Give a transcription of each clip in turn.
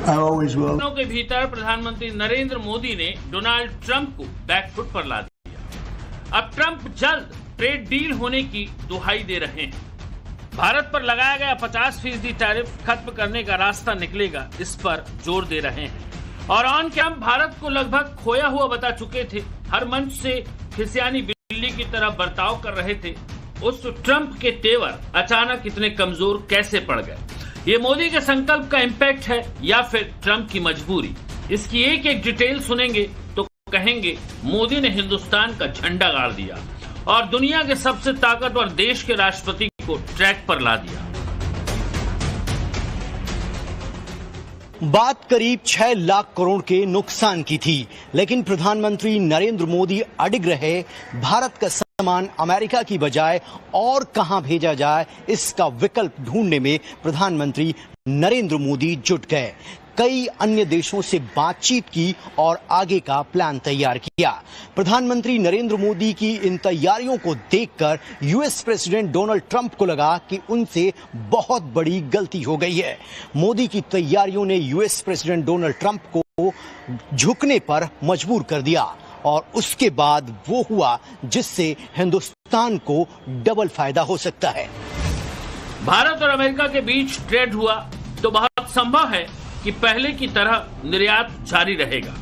I always will. दिनों के भीतर प्रधानमंत्री नरेंद्र मोदी ने डोनाल्ड ट्रंप को बैकफुट पर ला दिया। अब ट्रंप जल्द ट्रेड डील होने की दुहाई दे रहे हैं। भारत पर लगाया गया 50% टैरिफ खत्म करने का रास्ता निकलेगा, इस पर जोर दे रहे हैं। और ऑन कैंप भारत को लगभग खोया हुआ बता चुके थे। हर मंच से खिसियानी बिल्ली की तरह बर्ताव कर रहे थे। उस ट्रंप के तेवर अचानक इतने कमजोर कैसे पड़ गए? ये मोदी के संकल्प का इम्पैक्ट है या फिर ट्रंप की मजबूरी? इसकी एक एक डिटेल सुनेंगे तो कहेंगे मोदी ने हिंदुस्तान का झंडा गाड़ दिया और दुनिया के सबसे ताकतवर देश के राष्ट्रपति को ट्रैक पर ला दिया। बात करीब 6 लाख करोड़ के नुकसान की थी, लेकिन प्रधानमंत्री नरेंद्र मोदी अडिग रहे। भारत का सामान अमेरिका की बजाय और कहां भेजा जाए, इसका विकल्प ढूंढने में प्रधानमंत्री नरेंद्र मोदी जुट गए। कई अन्य देशों से बातचीत की और आगे का प्लान तैयार किया। प्रधानमंत्री नरेंद्र मोदी की इन तैयारियों को देखकर यूएस प्रेसिडेंट डोनाल्ड ट्रंप को लगा कि उनसे बहुत बड़ी गलती हो गई है। मोदी की तैयारियों ने यूएस प्रेसिडेंट डोनाल्ड ट्रंप को झुकने पर मजबूर कर दिया और उसके बाद वो हुआ जिससे हिंदुस्तान को डबल फायदा हो सकता है। भारत और अमेरिका के बीच ट्रेड हुआ तो बहुत संभव है कि पहले की तरह निर्यात जारी रहेगा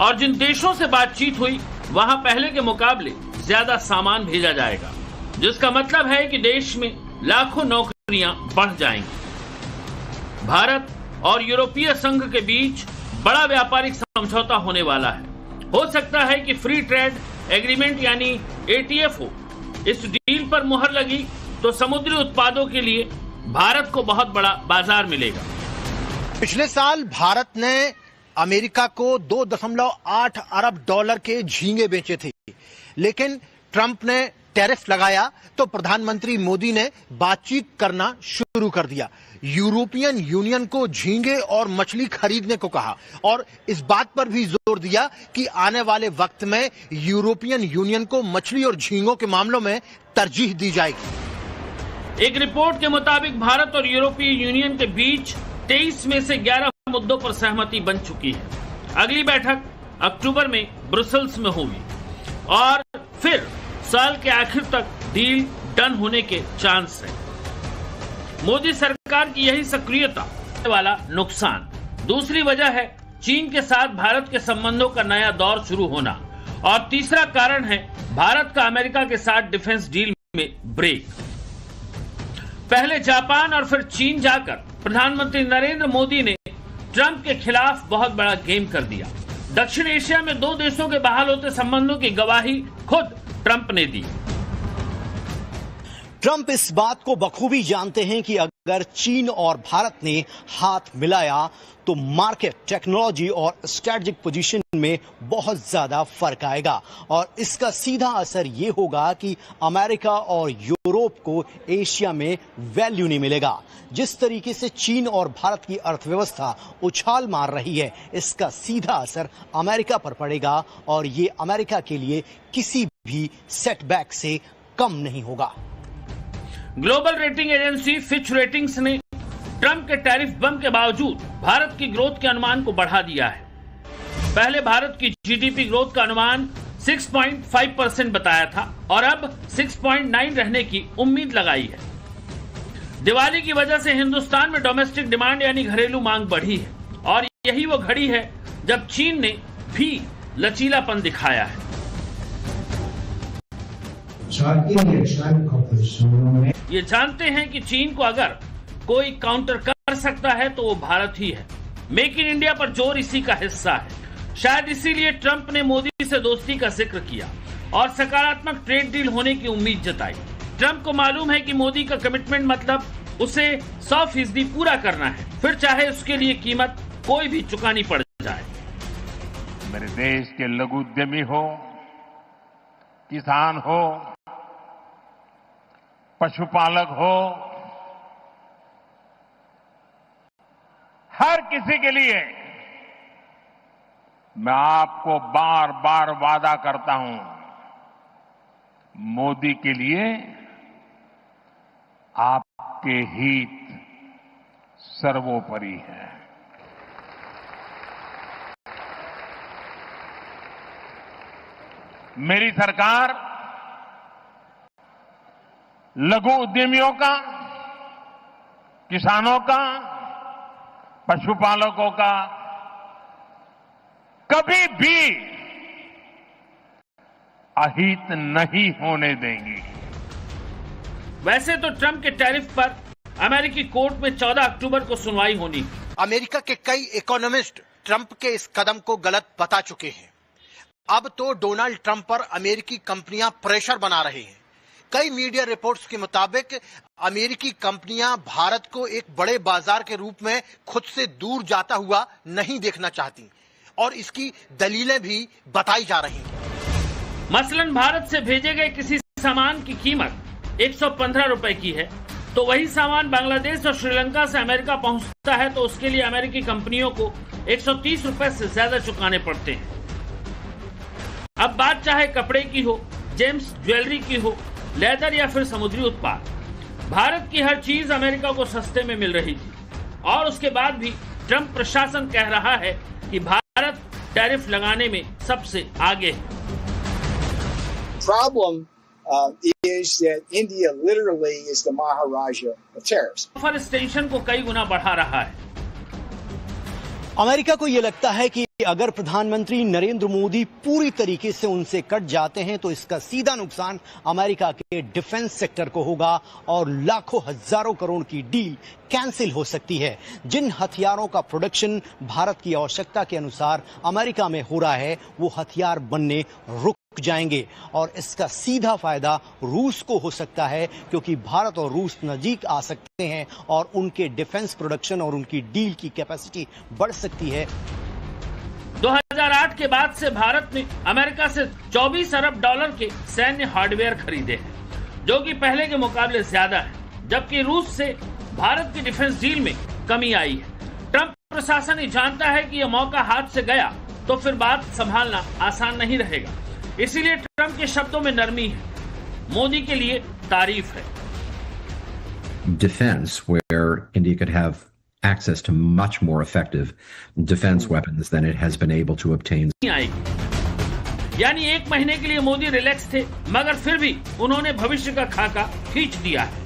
और जिन देशों से बातचीत हुई वहां पहले के मुकाबले ज्यादा सामान भेजा जाएगा, जिसका मतलब है कि देश में लाखों नौकरियां बढ़ जाएंगी। भारत और यूरोपीय संघ के बीच बड़ा व्यापारिक समझौता होने वाला है। हो सकता है कि फ्री ट्रेड एग्रीमेंट यानी एटीएफ हो। इस डील पर मुहर लगी तो समुद्री उत्पादों के लिए भारत को बहुत बड़ा बाजार मिलेगा। पिछले साल भारत ने अमेरिका को 2.8 अरब डॉलर के झींगे बेचे थे, लेकिन ट्रंप ने टैरिफ लगाया तो प्रधानमंत्री मोदी ने बातचीत करना शुरू कर दिया। यूरोपियन यूनियन को झींगे और मछली खरीदने को कहा और इस बात पर भी जोर दिया कि आने वाले वक्त में यूरोपियन यूनियन को मछली और झींगों के मामलों में तरजीह दी जाएगी। एक रिपोर्ट के मुताबिक भारत और यूरोपीय यूनियन के बीच 23 में से 11 मुद्दों पर सहमति बन चुकी है। अगली बैठक अक्टूबर में ब्रुसेल्स में होगी और फिर साल के आखिर तक डील डन होने के चांस है। मोदी सरकार की यही सक्रियता वाला नुकसान। दूसरी वजह है चीन के साथ भारत के संबंधों का नया दौर शुरू होना और तीसरा कारण है भारत का अमेरिका के साथ डिफेंस डील में ब्रेक। पहले जापान और फिर चीन जाकर प्रधानमंत्री नरेंद्र मोदी ने ट्रंप के खिलाफ बहुत बड़ा गेम कर दिया। दक्षिण एशिया में दो देशों के बहाल होते संबंधों की गवाही खुद ट्रंप ने दी। ट्रंप इस बात को बखूबी जानते हैं कि अगर चीन और भारत ने हाथ मिलाया तो मार्केट, टेक्नोलॉजी और स्ट्रेटेजिक पोजीशन में बहुत ज्यादा फर्क आएगा और इसका सीधा असर यह होगा कि अमेरिका और यूरोप को एशिया में वैल्यू नहीं मिलेगा। जिस तरीके से चीन और भारत की अर्थव्यवस्था उछाल मार रही है, इसका सीधा असर अमेरिका पर पड़ेगा और ये अमेरिका के लिए किसी भी सेटबैक से कम नहीं होगा। Global rating agency Fitch ratings ने ट्रंप के टैरिफ बम के बावजूद भारत की ग्रोथ के अनुमान को बढ़ा दिया है। पहले भारत की जीडीपी ग्रोथ का अनुमान 6.5% बताया था और अब 6.9 रहने की उम्मीद लगाई है। दिवाली की वजह से हिंदुस्तान में डोमेस्टिक डिमांड यानी घरेलू मांग बढ़ी है और यही वो घड़ी है जब चीन ने भी लचीलापन दिखाया है। ये जानते हैं कि चीन को अगर कोई काउंटर कर सकता है तो वो भारत ही है। मेक इन इंडिया पर जोर इसी का हिस्सा है। शायद इसीलिए ट्रंप ने मोदी से दोस्ती का जिक्र किया और सकारात्मक ट्रेड डील होने की उम्मीद जताई। ट्रंप को मालूम है कि मोदी का कमिटमेंट मतलब उसे 100% पूरा करना है, फिर चाहे उसके लिए कीमत कोई भी चुकानी पड़ जाए। मेरे देश के लघु उद्यमी हो, किसान हो, पशुपालक हो, हर किसी के लिए मैं आपको बार बार वादा करता हूं, मोदी के लिए आपके हित सर्वोपरि है। मेरी सरकार लघु उद्यमियों का, किसानों का, पशुपालकों का कभी भी अहित नहीं होने देंगी। वैसे तो ट्रंप के टैरिफ पर अमेरिकी कोर्ट में 14 अक्टूबर को सुनवाई होनी। अमेरिका के कई इकोनॉमिस्ट ट्रंप के इस कदम को गलत बता चुके हैं। अब तो डोनाल्ड ट्रंप पर अमेरिकी कंपनियां प्रेशर बना रही हैं। कई मीडिया रिपोर्ट्स के मुताबिक अमेरिकी कंपनियां भारत को एक बड़े बाजार के रूप में खुद से दूर जाता हुआ नहीं देखना चाहती और इसकी दलीलें भी बताई जा रही हैं। मसलन भारत से भेजे गए किसी सामान की कीमत 115 रुपए की है, तो वही सामान बांग्लादेश और श्रीलंका से अमेरिका पहुंचता है तो उसके लिए अमेरिकी कंपनियों को 130 रुपए से ज्यादा चुकाने पड़ते हैं। अब बात चाहे कपड़े की हो, जेम्स ज्वेलरी की हो, लेदर या फिर समुद्री उत्पाद, भारत की हर चीज अमेरिका को सस्ते में मिल रही थी और उसके बाद भी ट्रंप प्रशासन कह रहा है कि भारत टैरिफ लगाने में सबसे आगे है। Problem is that India literally is the Maharaja of tariffs. Deforestation को कई गुना बढ़ा रहा है। अमेरिका को यह लगता है कि अगर प्रधानमंत्री नरेंद्र मोदी पूरी तरीके से उनसे कट जाते हैं तो इसका सीधा नुकसान अमेरिका के डिफेंस सेक्टर को होगा और लाखों हजारों करोड़ की डील कैंसिल हो सकती है। जिन हथियारों का प्रोडक्शन भारत की आवश्यकता के अनुसार अमेरिका में हो रहा है वो हथियार बनने रुक जाएंगे और इसका सीधा फायदा रूस को हो सकता है क्योंकि भारत और रूस नजदीक आ सकते हैं और उनके डिफेंस प्रोडक्शन और उनकी डील की कैपेसिटी बढ़ सकती है। 2008 के बाद से भारत ने अमेरिका से 24 अरब डॉलर के सैन्य हार्डवेयर खरीदे हैं, जो कि पहले के मुकाबले ज्यादा है, जबकि रूस से भारत की डिफेंस डील में कमी आई है। ट्रंप प्रशासन ही जानता है कि यह मौका हाथ से गया तो फिर बात संभालना आसान नहीं रहेगा, इसीलिए ट्रंप के शब्दों में नरमी है, मोदी के लिए तारीफ है। Defense, where India could have access to much more effective defense weapons than it has been able to obtain. यानी एक महीने के लिए मोदी रिलैक्स थे, मगर फिर भी उन्होंने भविष्य का खाका खींच दिया है।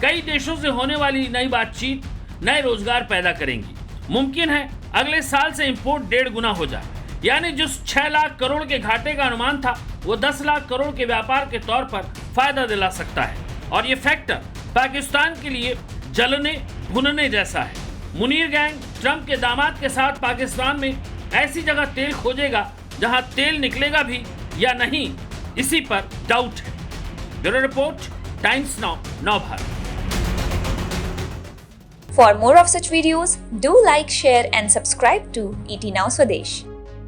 कई देशों से होने वाली नई बातचीत नए रोजगार पैदा करेंगी। मुमकिन है अगले साल से इंपोर्ट 1.5 गुना हो जाए, यानी जिस 6 लाख करोड़ के घाटे का अनुमान था वो 10 लाख करोड़ के व्यापार के तौर पर फायदा दिला सकता है। और ये फैक्टर पाकिस्तान के लिए जलने भुनने जैसा है। मुनीर गैंग ट्रंप के दामाद के साथ पाकिस्तान में ऐसी जगह तेल खोजेगा जहां तेल निकलेगा भी या नहीं, इसी पर डाउट है। ब्यूरो रिपोर्ट, टाइम्स नाउ, नव Bharat. For more of such videos, do like, share and subscribe to ET Now Swadesh.